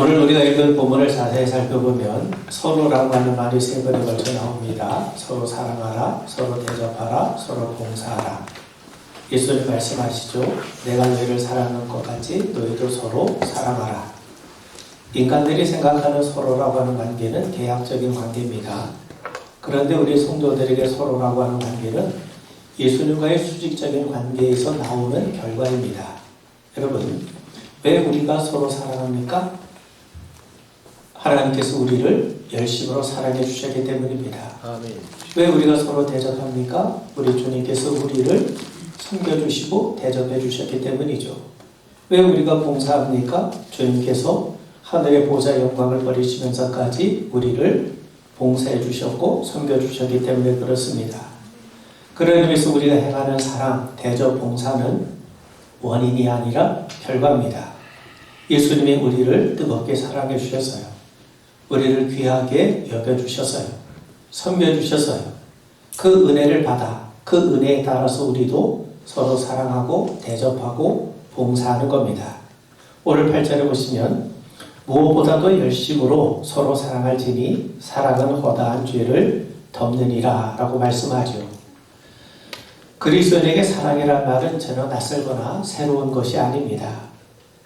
오늘 우리가 읽은 본문을 자세히 살펴보면 서로라고 하는 말이 세 번에 걸쳐 나옵니다. 서로 사랑하라, 서로 대접하라, 서로 봉사하라. 예수님 말씀하시죠. 내가 너희를 사랑하는 것 같이 너희도 서로 사랑하라. 인간들이 생각하는 서로라고 하는 관계는 계약적인 관계입니다. 그런데 우리 성도들에게 서로라고 하는 관계는 예수님과의 수직적인 관계에서 나오는 결과입니다. 여러분, 왜 우리가 서로 사랑합니까? 하나님께서 우리를 열심으로 사랑해 주셨기 때문입니다. 아멘. 왜 우리가 서로 대접합니까? 우리 주님께서 우리를 섬겨주시고 대접해 주셨기 때문이죠. 왜 우리가 봉사합니까? 주님께서 하늘의 보좌 영광을 버리시면서까지 우리를 봉사해 주셨고 섬겨주셨기 때문에 그렇습니다. 그런 의미에서 우리가 행하는 사랑, 대접, 봉사는 원인이 아니라 결과입니다. 예수님이 우리를 뜨겁게 사랑해 주셨어요. 우리를 귀하게 여겨주셨어요. 섬겨주셨어요. 그 은혜를 받아 그 은혜에 따라서 우리도 서로 사랑하고 대접하고 봉사하는 겁니다. 오늘 8절에 보시면 무엇보다도 열심으로 서로 사랑할지니 사랑은 허다한 죄를 덮느니라 라고 말씀하죠. 그리스도인에게 사랑이란 말은 전혀 낯설거나 새로운 것이 아닙니다.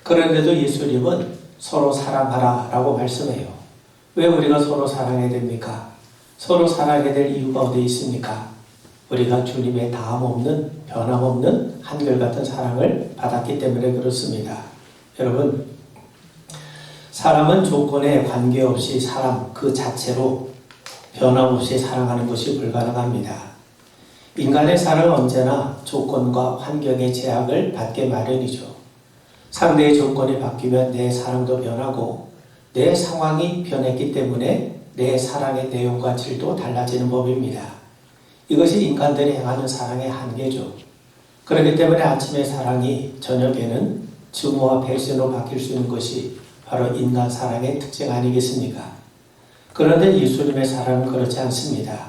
그런데도 예수님은 서로 사랑하라 라고 말씀해요. 왜 우리가 서로 사랑해야 됩니까? 서로 사랑해야 될 이유가 어디 있습니까? 우리가 주님의 다함없는 변함없는 한결같은 사랑을 받았기 때문에 그렇습니다. 여러분, 사람은 조건에 관계없이 사람 그 자체로 변함없이 사랑하는 것이 불가능합니다. 인간의 사랑은 언제나 조건과 환경의 제약을 받게 마련이죠. 상대의 조건이 바뀌면 내 사랑도 변하고 내 상황이 변했기 때문에 내 사랑의 내용과 질도 달라지는 법입니다. 이것이 인간들이 행하는 사랑의 한계죠. 그렇기 때문에 아침의 사랑이 저녁에는 증오와 배신으로 바뀔 수 있는 것이 바로 인간 사랑의 특징 아니겠습니까? 그런데 예수님의 사랑은 그렇지 않습니다.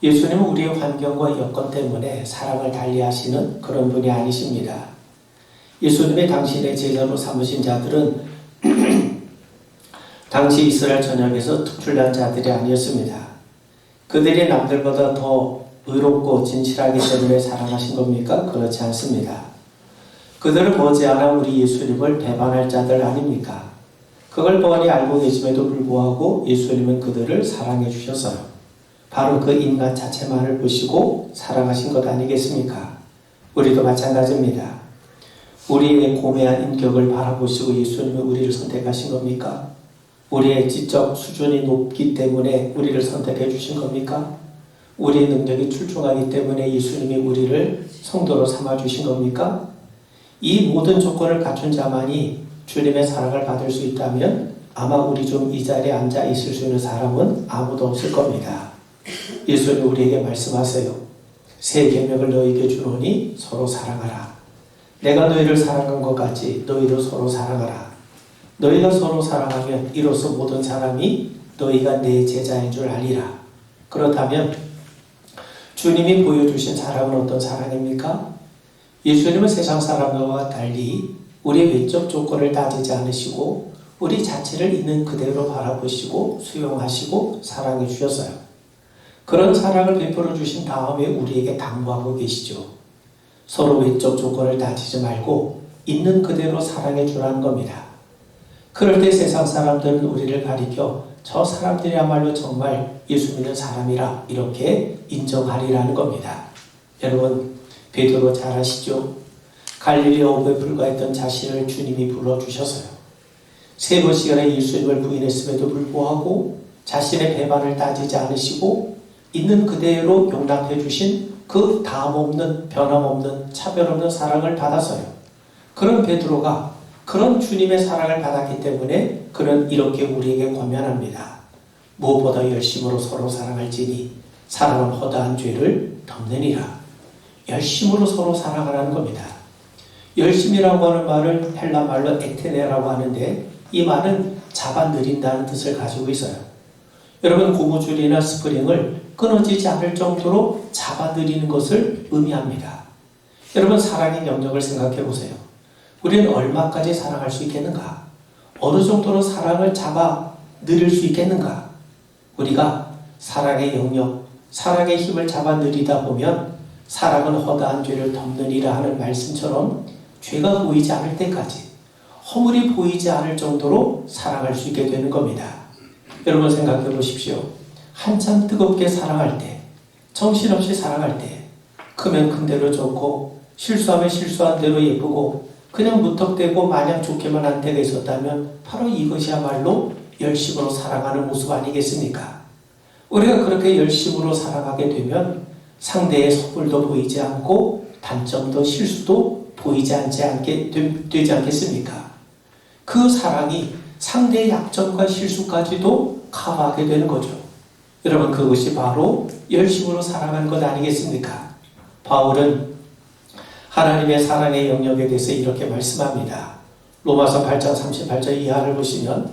예수님은 우리의 환경과 여건 때문에 사랑을 달리하시는 그런 분이 아니십니다. 예수님의 당신의 제자로 삼으신 자들은 당시 이스라엘 전역에서 특출난 자들이 아니었습니다. 그들이 남들보다 더 의롭고 진실하기 때문에 사랑하신 겁니까? 그렇지 않습니다. 그들은 머지않아 우리 예수님을 배반할 자들 아닙니까? 그걸 뻔히 알고 계심에도 불구하고 예수님은 그들을 사랑해 주셨어요. 바로 그 인간 자체만을 보시고 사랑하신 것 아니겠습니까? 우리도 마찬가지입니다. 우리의 고매한 인격을 바라보시고 예수님이 우리를 선택하신 겁니까? 우리의 지적 수준이 높기 때문에 우리를 선택해 주신 겁니까? 우리의 능력이 출중하기 때문에 예수님이 우리를 성도로 삼아 주신 겁니까? 이 모든 조건을 갖춘 자만이 주님의 사랑을 받을 수 있다면 아마 우리 중 이 자리에 앉아 있을 수 있는 사람은 아무도 없을 겁니다. 예수님이 우리에게 말씀하세요. 새 계명을 너희에게 주노니 서로 사랑하라. 내가 너희를 사랑한 것 같이 너희도 서로 사랑하라. 너희가 서로 사랑하면 이로써 모든 사람이 너희가 내 제자인 줄 알리라. 그렇다면 주님이 보여주신 사랑은 어떤 사랑입니까? 예수님은 세상 사람들과 달리 우리의 외적 조건을 따지지 않으시고 우리 자체를 있는 그대로 바라보시고 수용하시고 사랑해 주셨어요. 그런 사랑을 베풀어 주신 다음에 우리에게 당부하고 계시죠. 서로 외적 조건을 따지지 말고 있는 그대로 사랑해 주라는 겁니다. 그럴 때 세상 사람들은 우리를 가리켜 저 사람들이야말로 정말 예수 믿는 사람이라 이렇게 인정하리라는 겁니다. 여러분, 베드로 잘 아시죠? 갈릴리 어부에 불과했던 자신을 주님이 불러주셨어요. 3번씩이나 예수님을 부인했음에도 불구하고 자신의 배반을 따지지 않으시고 있는 그대로 용납해 주신 그 다함없는 변함없는 차별없는 사랑을 받아서요. 그런 베드로가 그런 주님의 사랑을 받았기 때문에 그는 이렇게 우리에게 권면합니다. 무엇보다 열심으로 서로 사랑할지니 사랑은 허다한 죄를 덮느니라. 열심으로 서로 사랑하라는 겁니다. 열심이라고 하는 말을 헬라 말로 에테네라고 하는데 이 말은 잡아들인다는 뜻을 가지고 있어요. 여러분, 고무줄이나 스프링을 끊어지지 않을 정도로 잡아들이는 것을 의미합니다. 여러분, 사랑의 영역을 생각해 보세요. 우리는 얼마까지 사랑할 수 있겠는가? 어느 정도로 사랑을 잡아 누릴 수 있겠는가? 우리가 사랑의 영역, 사랑의 힘을 잡아 누리다 보면 사랑은 허다한 죄를 덮느니라 하는 말씀처럼 죄가 보이지 않을 때까지, 허물이 보이지 않을 정도로 사랑할 수 있게 되는 겁니다. 여러분 생각해 보십시오. 한참 뜨겁게 사랑할 때, 정신없이 사랑할 때, 크면 큰 대로 좋고 실수하면 실수한 대로 예쁘고 그냥 무턱대고 마냥 좋게만 한 때가 있었다면 바로 이것이야말로 열심으로 사랑하는 모습 아니겠습니까? 우리가 그렇게 열심으로 사랑하게 되면 상대의 섣불도 보이지 않고 단점도 실수도 보이지 되지 않겠습니까? 그 사랑이 상대의 약점과 실수까지도 커버하게 되는 거죠. 여러분, 그것이 바로 열심으로 사랑하는 것 아니겠습니까? 바울은 하나님의 사랑의 영역에 대해서 이렇게 말씀합니다. 로마서 8장 38절 이하를 보시면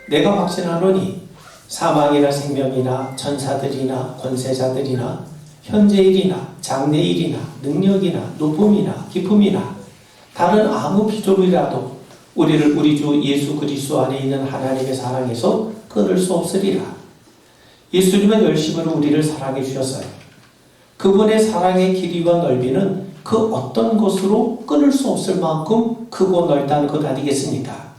내가 확신하노니 사망이나 생명이나 천사들이나 권세자들이나 현재일이나 장래일이나 능력이나 높음이나 깊음이나 다른 아무 피조물이라도 우리를 우리 주 예수 그리스도 안에 있는 하나님의 사랑에서 끊을 수 없으리라. 예수님은 열심으로 우리를 사랑해 주셨어요. 그분의 사랑의 길이와 넓이는 그 어떤 것으로 끊을 수 없을 만큼 크고 넓다는 것 아니겠습니까?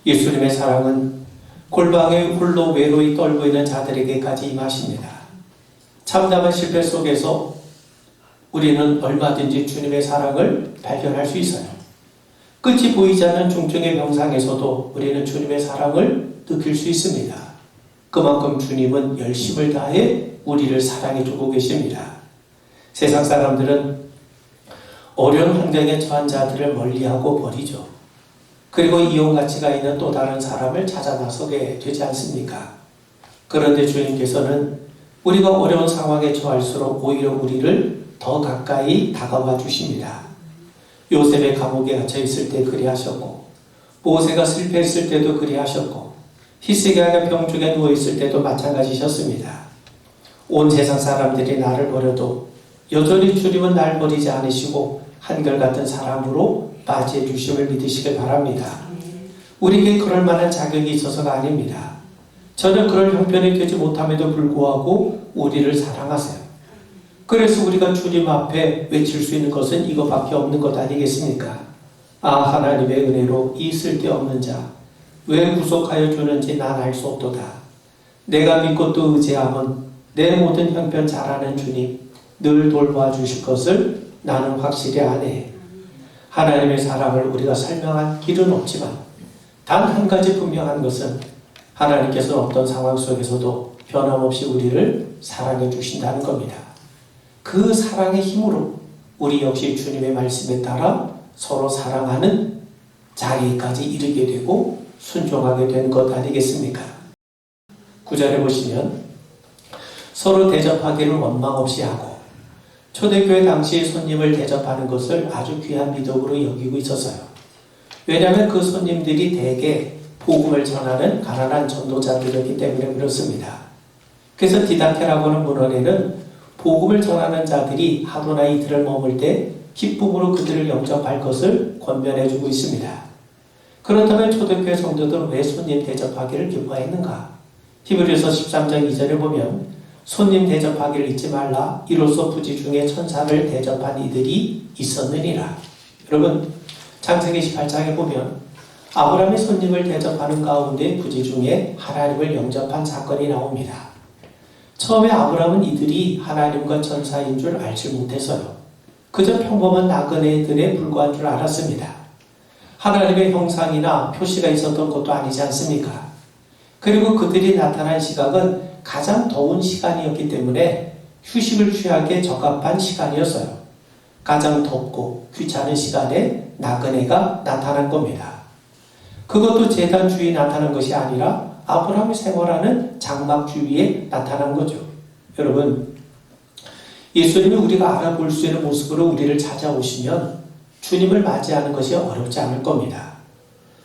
예수님의 사랑은 골방에 홀로 외로이 떨고 있는 자들에게까지 임하십니다. 참담한 실패 속에서 우리는 얼마든지 주님의 사랑을 발견할 수 있어요. 끝이 보이지 않는 중증의 병상에서도 우리는 주님의 사랑을 느낄 수 있습니다. 그만큼 주님은 열심을 다해 우리를 사랑해주고 계십니다. 세상 사람들은 어려운 환경에 처한 자들을 멀리하고 버리죠. 그리고 이용 가치가 있는 또 다른 사람을 찾아 나서게 되지 않습니까? 그런데 주님께서는 우리가 어려운 상황에 처할수록 오히려 우리를 더 가까이 다가와 주십니다. 요셉의 감옥에 갇혀 있을 때 그리하셨고, 모세가 실패했을 때도 그리하셨고, 히스기야가 병중에 누워 있을 때도 마찬가지셨습니다. 온 세상 사람들이 나를 버려도 여전히 주님은 날 버리지 않으시고 한결같은 사람으로 맞이해 주심을 믿으시길 바랍니다. 우리에게 그럴 만한 자격이 있어서가 아닙니다. 저는 그럴 형편이 되지 못함에도 불구하고 우리를 사랑하세요. 그래서 우리가 주님 앞에 외칠 수 있는 것은 이것밖에 없는 것 아니겠습니까? 아, 하나님의 은혜로 이 쓸데없는 자 왜 구속하여 주는지 난 알 수 없도다. 내가 믿고 또 의지함은 내 모든 형편 잘 아는 주님 늘 돌보아 주실 것을 나는 확실히 아네. 하나님의 사랑을 우리가 설명한 길은 없지만 단 한 가지 분명한 것은 하나님께서는 어떤 상황 속에서도 변함없이 우리를 사랑해 주신다는 겁니다. 그 사랑의 힘으로 우리 역시 주님의 말씀에 따라 서로 사랑하는 자리까지 이르게 되고 순종하게 된 것 아니겠습니까? 9절에 보시면 서로 대접하기를 원망 없이 하고 초대교회 당시 손님을 대접하는 것을 아주 귀한 미덕으로 여기고 있었어요. 왜냐하면 그 손님들이 대개 복음을 전하는 가난한 전도자들이었기 때문에 그렇습니다. 그래서 디다케라고 하는 문헌에는 복음을 전하는 자들이 하루나 이틀을 머물 때 기쁨으로 그들을 영접할 것을 권면해주고 있습니다. 그렇다면 초대교회 성도들은 왜 손님 대접하기를 기뻐했는가? 히브리서 13장 2절에 보면 손님 대접하기를 잊지 말라. 이로써 부지 중에 천사를 대접한 이들이 있었느니라. 여러분, 창세기 18장에 보면 아브라함이 손님을 대접하는 가운데 부지 중에 하나님을 영접한 사건이 나옵니다. 처음에 아브라함은 이들이 하나님과 천사인 줄 알지 못해서요. 그저 평범한 나그네들에 불과한 줄 알았습니다. 하나님의 형상이나 표시가 있었던 것도 아니지 않습니까? 그리고 그들이 나타난 시각은 가장 더운 시간이었기 때문에 휴식을 취하기에 적합한 시간이었어요. 가장 덥고 귀찮은 시간에 나그네가 나타난 겁니다. 그것도 제단 주위에 나타난 것이 아니라 아브라함이 생활하는 장막 주위에 나타난 거죠. 여러분, 예수님이 우리가 알아볼 수 있는 모습으로 우리를 찾아오시면 주님을 맞이하는 것이 어렵지 않을 겁니다.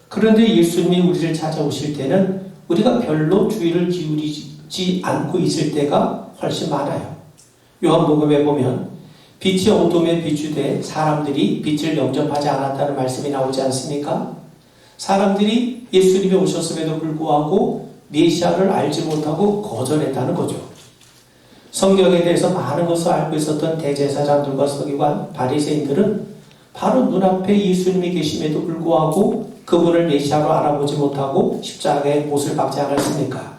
그런데 예수님이 우리를 찾아오실 때는 우리가 별로 주의를 기울이지 않고 있을 때가 훨씬 많아요. 요한복음에 보면 빛이 어둠에 비추되 사람들이 빛을 영접하지 않았다는 말씀이 나오지 않습니까? 사람들이 예수님이 오셨음에도 불구하고 메시아를 알지 못하고 거절했다는 거죠. 성경에 대해서 많은 것을 알고 있었던 대제사장들과 서기관, 바리새인들은 바로 눈앞에 예수님이 계심에도 불구하고 그분을 메시아로 알아보지 못하고 십자가에 못을 박지 않았습니까?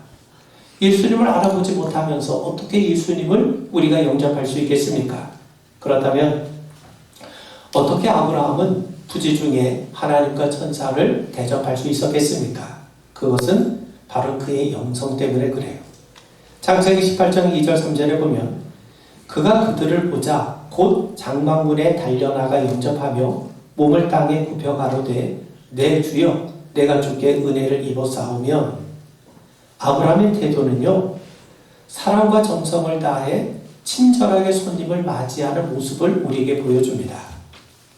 예수님을 알아보지 못하면서 어떻게 예수님을 우리가 영접할 수 있겠습니까? 그렇다면 어떻게 아브라함은 부지 중에 하나님과 천사를 대접할 수 있었겠습니까? 그것은 바로 그의 영성 때문에 그래요. 창세기 18장 2절 3절에 보면 그가 그들을 보자 곧 장막문에 달려나가 영접하며 몸을 땅에 굽혀 가로되 내 주여 내가 주께 은혜를 입어 싸우면 아브라함의 태도는요 사랑과 정성을 다해 친절하게 손님을 맞이하는 모습을 우리에게 보여줍니다.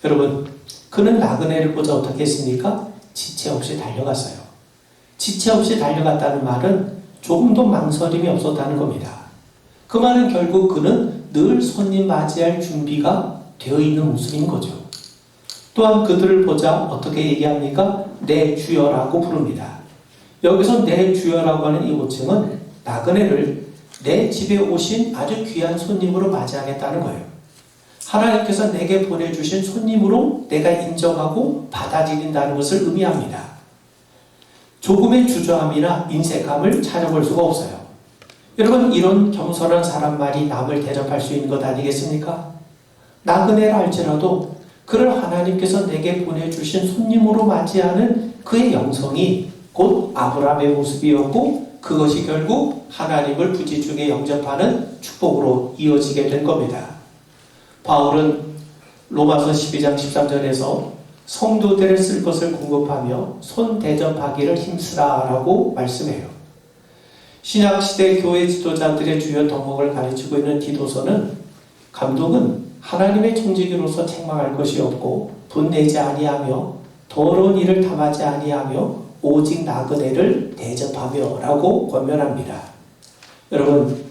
여러분 그는 나그네를 보자 어떻게 했습니까? 지체 없이 달려갔어요. 지체 없이 달려갔다는 말은 조금도 망설임이 없었다는 겁니다. 그 말은 결국 그는 늘 손님 맞이할 준비가 되어 있는 모습인 거죠. 또한 그들을 보자 어떻게 얘기합니까? 내 주여라고 부릅니다. 여기서 내 주여라고 하는 이 호칭은 나그네를 내 집에 오신 아주 귀한 손님으로 맞이하겠다는 거예요. 하나님께서 내게 보내주신 손님으로 내가 인정하고 받아들인다는 것을 의미합니다. 조금의 주저함이나 인색함을 찾아볼 수가 없어요. 여러분 이런 겸손한 사람 말이 남을 대접할 수 있는 것 아니겠습니까? 나그네라 할지라도 그를 하나님께서 내게 보내주신 손님으로 맞이하는 그의 영성이 곧 아브라함의 모습이었고 그것이 결국 하나님을 부지 중에 영접하는 축복으로 이어지게 된 겁니다. 바울은 로마서 12장 13절에서 성도들의 쓸 것을 공급하며 손 대접하기를 힘쓰라 라고 말씀해요. 신약시대 교회 지도자들의 주요 덕목을 가르치고 있는 디도서는 감독은 하나님의 청지기로서 책망할 것이 없고 분내지 아니하며 더러운 일을 탐하지 아니하며 오직 나그네를 대접하며 라고 권면합니다. 여러분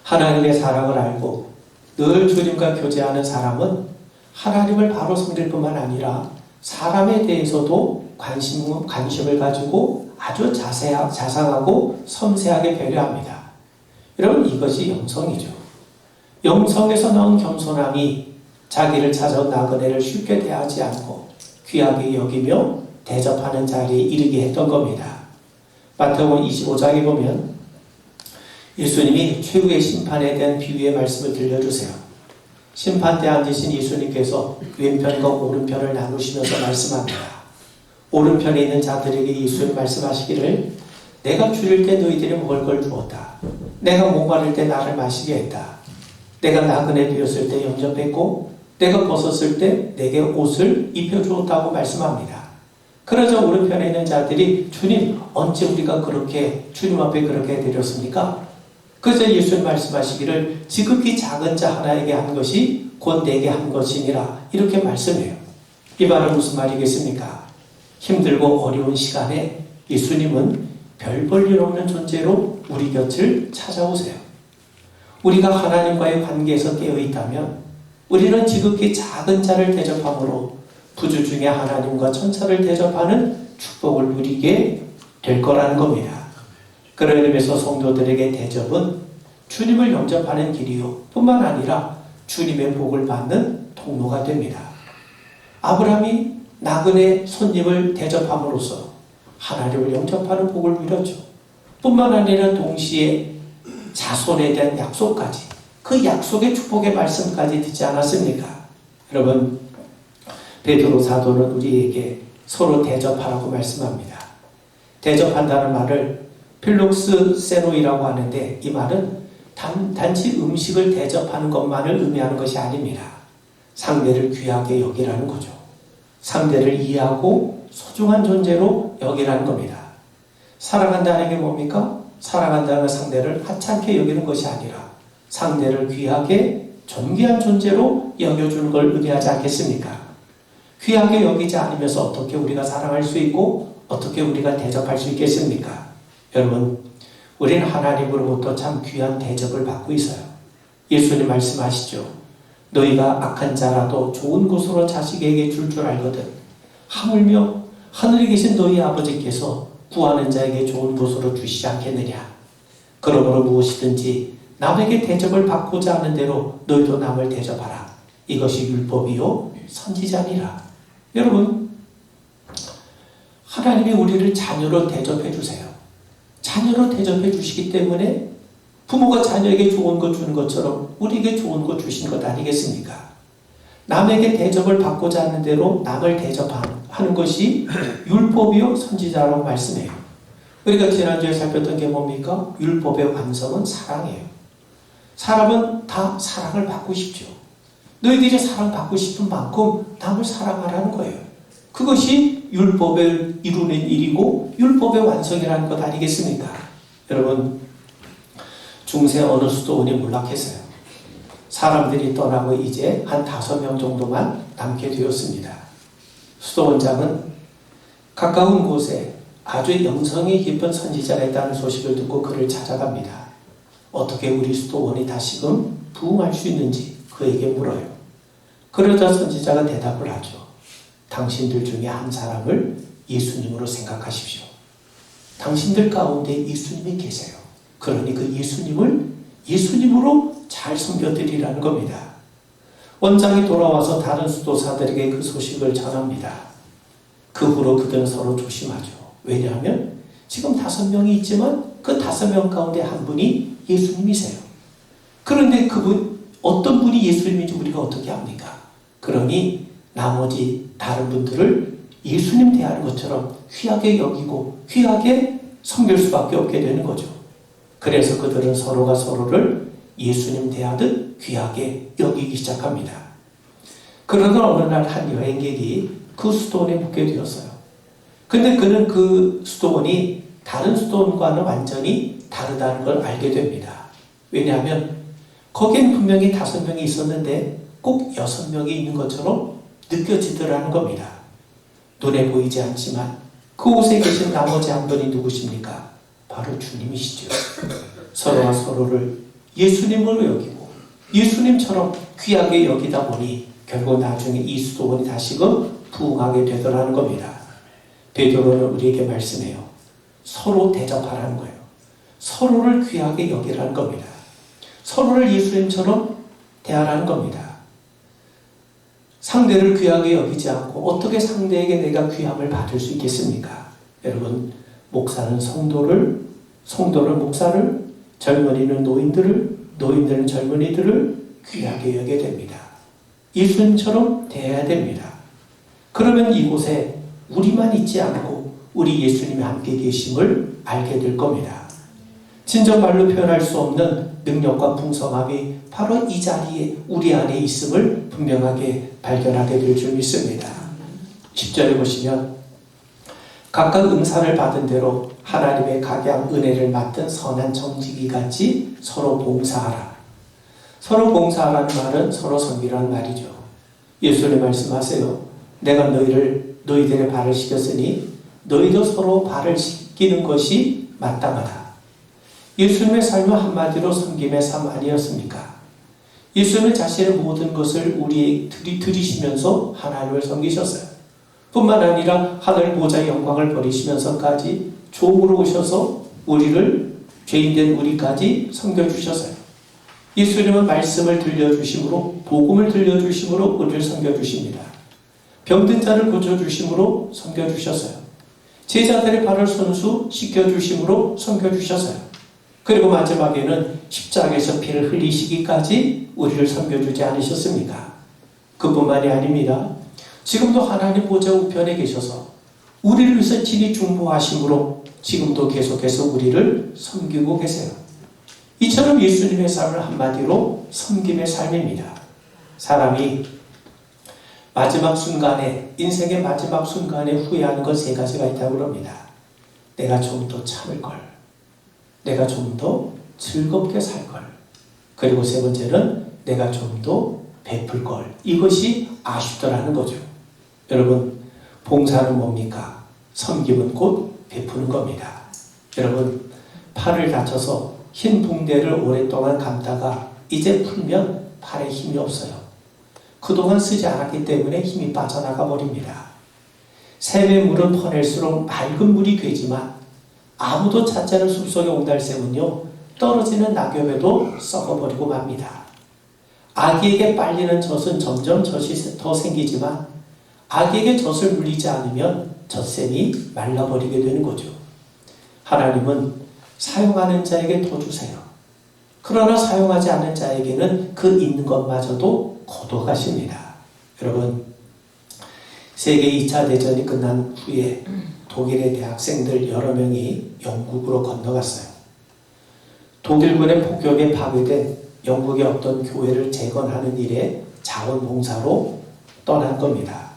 하나님의 사랑을 알고 늘 주님과 교제하는 사람은 하나님을 바로 섬길 뿐만 아니라 사람에 대해서도 관심을 가지고 아주 자상하고 섬세하게 배려합니다. 여러분 이것이 영성이죠. 영성에서 나온 겸손함이 자기를 찾아온 나그네를 쉽게 대하지 않고 귀하게 여기며 대접하는 자리에 이르게 했던 겁니다. 마태복음 25장에 보면 예수님이 최후의 심판에 대한 비유의 말씀을 들려주세요. 심판대에 앉으신 예수님께서 왼편과 오른편을 나누시면서 말씀합니다. 오른편에 있는 자들에게 예수님 말씀하시기를 내가 줄일 때 너희들이 먹을 걸 주었다. 내가 목마를 때 나를 마시게 했다. 내가 나그네 되었을 때 영접했고 내가 벗었을 때 내게 옷을 입혀주었다고 말씀합니다. 그러자 오른편에 있는 자들이 주님 언제 우리가 그렇게 주님 앞에 그렇게 해드렸습니까? 그래서 예수님 말씀하시기를 지극히 작은 자 하나에게 한 것이 곧 내게 한 것이니라 이렇게 말씀해요. 이 말은 무슨 말이겠습니까? 힘들고 어려운 시간에 예수님은 별 볼 일 없는 존재로 우리 곁을 찾아오세요. 우리가 하나님과의 관계에서 깨어있다면 우리는 지극히 작은 자를 대접함으로 부주 중에 하나님과 천사를 대접하는 축복을 누리게 될 거라는 겁니다. 그런 의미에서 성도들에게 대접은 주님을 영접하는 길이요 뿐만 아니라 주님의 복을 받는 통로가 됩니다. 아브라함이 나그네 손님을 대접함으로써 하나님을 영접하는 복을 누렸죠. 뿐만 아니라 동시에 자손에 대한 약속까지 그 약속의 축복의 말씀까지 듣지 않았습니까? 여러분 베드로 사도는 우리에게 서로 대접하라고 말씀합니다. 대접한다는 말을 필록스세노이라고 하는데 이 말은 단지 음식을 대접하는 것만을 의미하는 것이 아닙니다. 상대를 귀하게 여기라는 거죠. 상대를 이해하고 소중한 존재로 여기라는 겁니다. 사랑한다는 게 뭡니까? 사랑한다는 상대를 하찮게 여기는 것이 아니라 상대를 귀하게 존귀한 존재로 여겨주는 걸 의미하지 않겠습니까? 귀하게 여기지 않으면서 어떻게 우리가 사랑할 수 있고 어떻게 우리가 대접할 수 있겠습니까? 여러분 우리는 하나님으로부터 참 귀한 대접을 받고 있어요. 예수님 말씀하시죠. 너희가 악한 자라도 좋은 곳으로 자식에게 줄 알거든 하물며 하늘에 계신 너희 아버지께서 구하는 자에게 좋은 곳으로 주시지 않겠느냐. 그러므로 무엇이든지 남에게 대접을 받고자 하는 대로 너희도 남을 대접하라. 이것이 율법이요 선지자니라. 여러분, 하나님이 우리를 자녀로 대접해 주세요. 자녀로 대접해 주시기 때문에 부모가 자녀에게 좋은 것 주는 것처럼 우리에게 좋은 것 주신 것 아니겠습니까? 남에게 대접을 받고자 하는 대로 남을 대접하는 것이 율법이요 선지자라고 말씀해요. 우리가 지난주에 살폈던 게 뭡니까? 율법의 완성은 사랑이에요. 사람은 다 사랑을 받고 싶죠. 너희들이 사랑받고 싶은 만큼 남을 사랑하라는 거예요. 그것이 율법을 이루는 일이고 율법의 완성이라는 것 아니겠습니까? 여러분, 중세 어느 수도원이 몰락했어요. 사람들이 떠나고 이제 한 5명 정도만 남게 되었습니다. 수도원장은 가까운 곳에 아주 영성이 깊은 선지자가 있다는 소식을 듣고 그를 찾아갑니다. 어떻게 우리 수도원이 다시금 부흥할 수 있는지 그에게 물어요. 그러자 선지자가 대답을 하죠. 당신들 중에 한 사람을 예수님으로 생각하십시오. 당신들 가운데 예수님이 계세요. 그러니 그 예수님을 예수님으로 잘 섬겨드리라는 겁니다. 원장이 돌아와서 다른 수도사들에게 그 소식을 전합니다. 그 후로 그들은 서로 조심하죠. 왜냐하면 지금 5명이 있지만 그 5명 가운데 한 분이 예수님이세요. 그런데 그분, 어떤 분이 예수님인지 우리가 어떻게 압니까? 그러니 나머지 다른 분들을 예수님 대하는 것처럼 귀하게 여기고 귀하게 섬길 수밖에 없게 되는 거죠. 그래서 그들은 서로가 서로를 예수님 대하듯 귀하게 여기기 시작합니다. 그러던 어느 날 한 여행객이 그 수도원에 묵게 되었어요. 근데 그는 그 수도원이 다른 수도원과는 완전히 다르다는 걸 알게 됩니다. 왜냐하면 거긴 분명히 5명이 있었는데 꼭 6명이 있는 것처럼 느껴지더라는 겁니다. 눈에 보이지 않지만 그곳에 계신 나머지 한 분이 누구십니까? 바로 주님이시죠. 서로가 서로를 예수님으로 여기고 예수님처럼 귀하게 여기다 보니 결국 나중에 이 수도원이 다시금 부흥하게 되더라는 겁니다. 베드로는 우리에게 말씀해요. 서로 대접하라는 거예요. 서로를 귀하게 여기라는 겁니다. 서로를 예수님처럼 대하라는 겁니다. 상대를 귀하게 여기지 않고 어떻게 상대에게 내가 귀함을 받을 수 있겠습니까? 여러분, 목사는 성도를 목사를, 젊은이는 노인들을, 노인들은 젊은이들을 귀하게 여겨야 됩니다. 예수님처럼 대해야 됩니다. 그러면 이곳에 우리만 있지 않고 우리 예수님이 함께 계심을 알게 될 겁니다. 진정말로 표현할 수 없는 능력과 풍성함이 바로 이 자리에 우리 안에 있음을 분명하게 발견하게 될 줄 믿습니다. 10절에 보시면 각각 은사를 받은 대로 하나님의 각양 은혜를 맡은 선한 정직이 같이 서로 봉사하라. 서로 봉사하라는 말은 서로 섬기라는 말이죠. 예수님 말씀하세요. 내가 너희들의 발을 씻겼으니 너희도 서로 발을 씻기는 것이 마땅하다. 예수님의 삶은 한마디로 섬김의 삶 아니었습니까? 예수님은 자신의 모든 것을 우리에게 드리시면서 하나님을 섬기셨어요. 뿐만 아니라 하늘 보좌의 영광을 버리시면서까지 종으로 오셔서 우리를, 죄인된 우리까지 섬겨주셨어요. 예수님은 말씀을 들려주심으로, 복음을 들려주심으로 우리를 섬겨주십니다. 병든 자를 고쳐주심으로 섬겨주셨어요. 제자들의 발을 손수 씻겨주심으로 섬겨주셨어요. 그리고 마지막에는 십자가에서 피를 흘리시기까지 우리를 섬겨주지 않으셨습니까? 그뿐만이 아닙니다. 지금도 하나님 보좌 우편에 계셔서 우리를 위해서 친히 중보하심으로 지금도 계속해서 우리를 섬기고 계세요. 이처럼 예수님의 삶을 한마디로 섬김의 삶입니다. 사람이 마지막 순간에, 인생의 마지막 순간에 후회하는 것 3가지가 있다고 합니다. 내가 좀 더 참을 걸, 내가 좀 더 즐겁게 살 걸, 그리고 3번째는 내가 좀 더 베풀 걸. 이것이 아쉽더라는 거죠. 여러분, 봉사는 뭡니까? 섬김은 곧 베푸는 겁니다. 여러분, 팔을 다쳐서 흰 붕대를 오랫동안 감다가 이제 풀면 팔에 힘이 없어요. 그동안 쓰지 않았기 때문에 힘이 빠져나가 버립니다. 샘의 물은 퍼낼수록 맑은 물이 되지만 아무도 찾지 않은 숲속의 옹달샘은요 떨어지는 낙엽에도 썩어버리고 맙니다. 아기에게 빨리는 젖은 점점 젖이 더 생기지만 아기에게 젖을 물리지 않으면 젖샘이 말라버리게 되는 거죠. 하나님은 사용하는 자에게 더 주세요. 그러나 사용하지 않는 자에게는 그 있는 것마저도 거둬가십니다. 여러분, 세계 2차 대전이 끝난 후에 독일의 대학생들 여러 명이 영국으로 건너갔어요. 독일군의 폭격에 파괴된 영국의 어떤 교회를 재건하는 일에 자원봉사로 떠난 겁니다.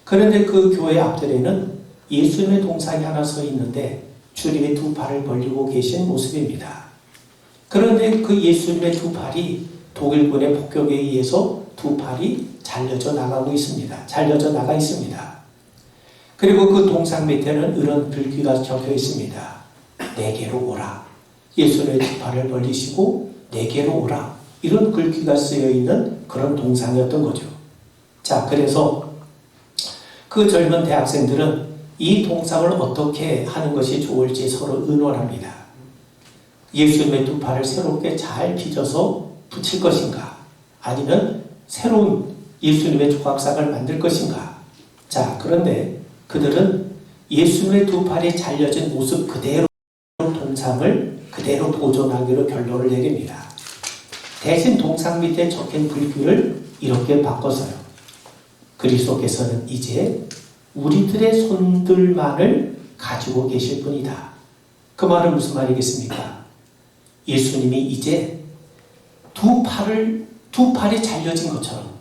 그런데 그 교회 앞들에는 예수님의 동상이 하나 서 있는데 주님이 두 팔을 벌리고 계신 모습입니다. 그런데 그 예수님의 두 팔이 독일군의 폭격에 의해서 두 팔이 잘려져 나가고 있습니다. 잘려져 나가 있습니다. 그리고 그 동상 밑에는 이런 글귀가 적혀 있습니다. 내게로 오라. 예수님의 두 팔을 벌리시고 내게로 오라. 이런 글귀가 쓰여 있는 그런 동상이었던 거죠. 자, 그래서 그 젊은 대학생들은 이 동상을 어떻게 하는 것이 좋을지 서로 의논합니다. 예수님의 두 팔을 새롭게 잘 빚어서 붙일 것인가? 아니면 새로운 예수님의 조각상을 만들 것인가? 자, 그런데 그들은 예수님의 두 팔이 잘려진 모습 그대로 동상을 그대로 보존하기로 결론을 내립니다. 대신 동상 밑에 적힌 글귀를 이렇게 바꿔서요. 그리스도께서는 이제 우리들의 손들만을 가지고 계실 분이다. 그 말은 무슨 말이겠습니까? 예수님이 이제 두 팔이 잘려진 것처럼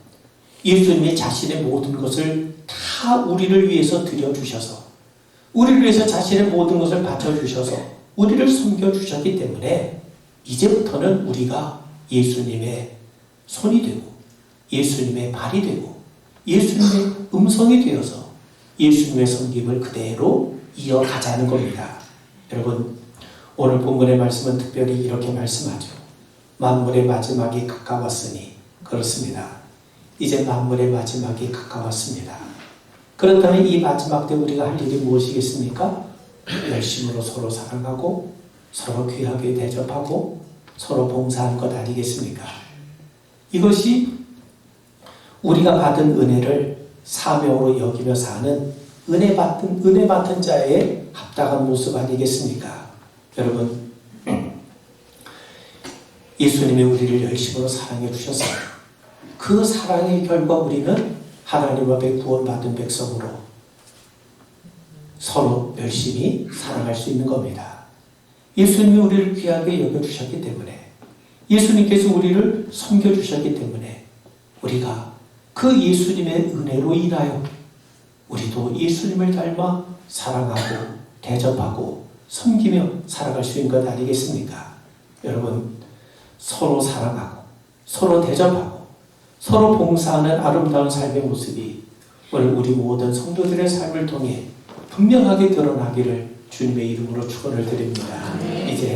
예수님이 자신의 모든 것을 다 우리를 위해서 드려주셔서 우리를 위해서 자신의 모든 것을 바쳐주셔서 우리를 섬겨주셨기 때문에 이제부터는 우리가 예수님의 손이 되고 예수님의 발이 되고 예수님의 음성이 되어서 예수님의 섬김을 그대로 이어가자는 겁니다. 여러분, 오늘 본문의 말씀은 특별히 이렇게 말씀하죠. 만물의 마지막이 가까웠으니. 그렇습니다. 이제 만물의 마지막이 가까웠습니다. 그렇다면 이 마지막 때 우리가 할 일이 무엇이겠습니까? 열심으로 서로 사랑하고 서로 귀하게 대접하고 서로 봉사하는 것 아니겠습니까? 이것이 우리가 받은 은혜를 사명으로 여기며 사는 은혜 받은 자의 합당한 모습 아니겠습니까? 여러분, 예수님이 우리를 열심으로 사랑해 주셔서 그 사랑의 결과 우리는 하나님 앞에 구원받은 백성으로 서로 열심히 사랑할 수 있는 겁니다. 예수님이 우리를 귀하게 여겨주셨기 때문에 예수님께서 우리를 섬겨주셨기 때문에 우리가 그 예수님의 은혜로 인하여 우리도 예수님을 닮아 사랑하고 대접하고 섬기며 살아갈 수 있는 것 아니겠습니까? 여러분, 서로 사랑하고 서로 대접하고 서로 봉사하는 아름다운 삶의 모습이 오늘 우리 모든 성도들의 삶을 통해 분명하게 드러나기를 주님의 이름으로 축원을 드립니다. 이제